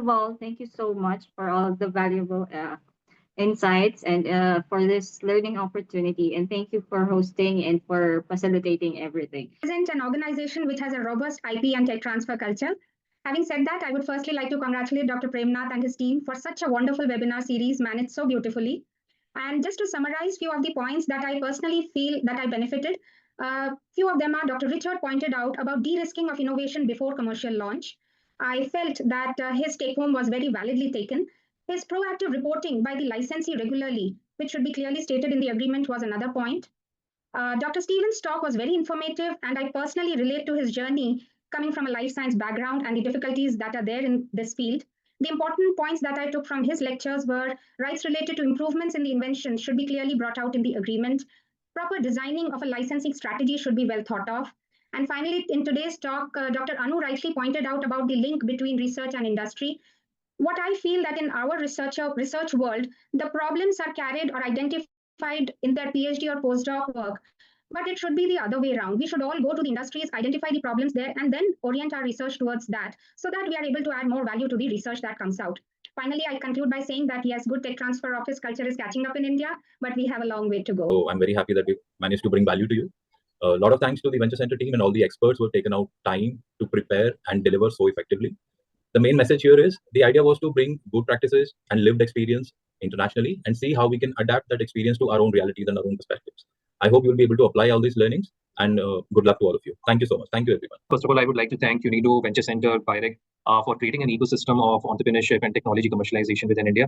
of all, thank you so much for all the valuable insights and for this learning opportunity. And thank you for hosting and for facilitating everything. Present an organization which has a robust IP and tech transfer culture. Having said that, I would firstly like to congratulate Dr. Premnath and his team for such a wonderful webinar series managed so beautifully. And just to summarize few of the points that I personally feel that I benefited, few of them are Dr. Richard pointed out about de-risking of innovation before commercial launch. I felt that his take home was very validly taken. His proactive reporting by the licensee regularly, which should be clearly stated in the agreement, was another point. Dr. Stephen's talk was very informative, and I personally relate to his journey coming from a life science background and the difficulties that are there in this field. The important points that I took from his lectures were rights related to improvements in the invention should be clearly brought out in the agreement. Proper designing of a licensing strategy should be well thought of. And finally, in today's talk, Dr. Anu rightly pointed out about the link between research and industry. What I feel that in our research world, the problems are carried or identified in their PhD or postdoc work, but it should be the other way around. We should all go to the industries, identify the problems there, and then orient our research towards that so that we are able to add more value to the research that comes out. Finally, I conclude by saying that yes, good tech transfer office culture is catching up in India, but we have a long way to go. So I'm very happy that we managed to bring value to you. A lot of thanks to the Venture Center team and all the experts who have taken out time to prepare and deliver so effectively. The main message here is the idea was to bring good practices and lived experience internationally and see how we can adapt that experience to our own realities and our own perspectives. I hope you'll be able to apply all these learnings, and good luck to all of you. Thank you so much. Thank you, everyone. First of all, I would like to thank UNIDO Venture Center, BIREC, for creating an ecosystem of entrepreneurship and technology commercialization within India.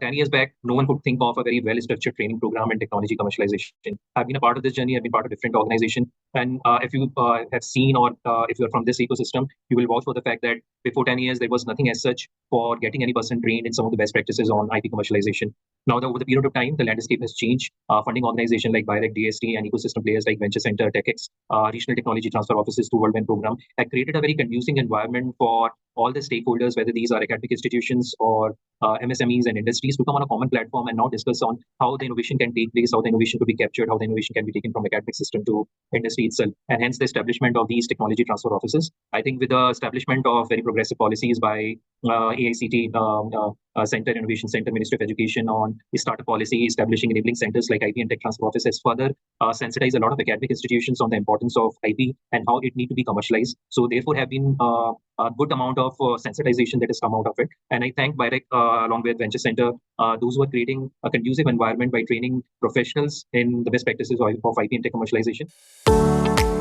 10 years back, no one could think of a very well-structured training program in technology commercialization. I've been a part of this journey. I've been part of different organizations. And if you have seen or if you're from this ecosystem, you will vouch for the fact that before 10 years, there was nothing as such for getting any person trained in some of the best practices on IP commercialization. Now, over the period of time, the landscape has changed. Funding organizations like BIREC, DST, and ecosystem players like Venture Center, TechX, regional technology transfer offices to World Bank program have created a very conducive environment for all the stakeholders, whether these are academic institutions or MSMEs and industries, to come on a common platform and now discuss on how the innovation can take place, how the innovation could be captured, how the innovation can be taken from academic system to industry itself, and hence the establishment of these technology transfer offices. I think with the establishment of very progressive policies by AICT, Center, Innovation Center, Ministry of Education on startup policy, establishing enabling centers like IP and Tech Transfer Office has further sensitized a lot of academic institutions on the importance of IP and how it need to be commercialized. So therefore have been a good amount of sensitization that has come out of it. And I thank BIREC along with Venture Center, those who are creating a conducive environment by training professionals in the best practices of IP and tech commercialization.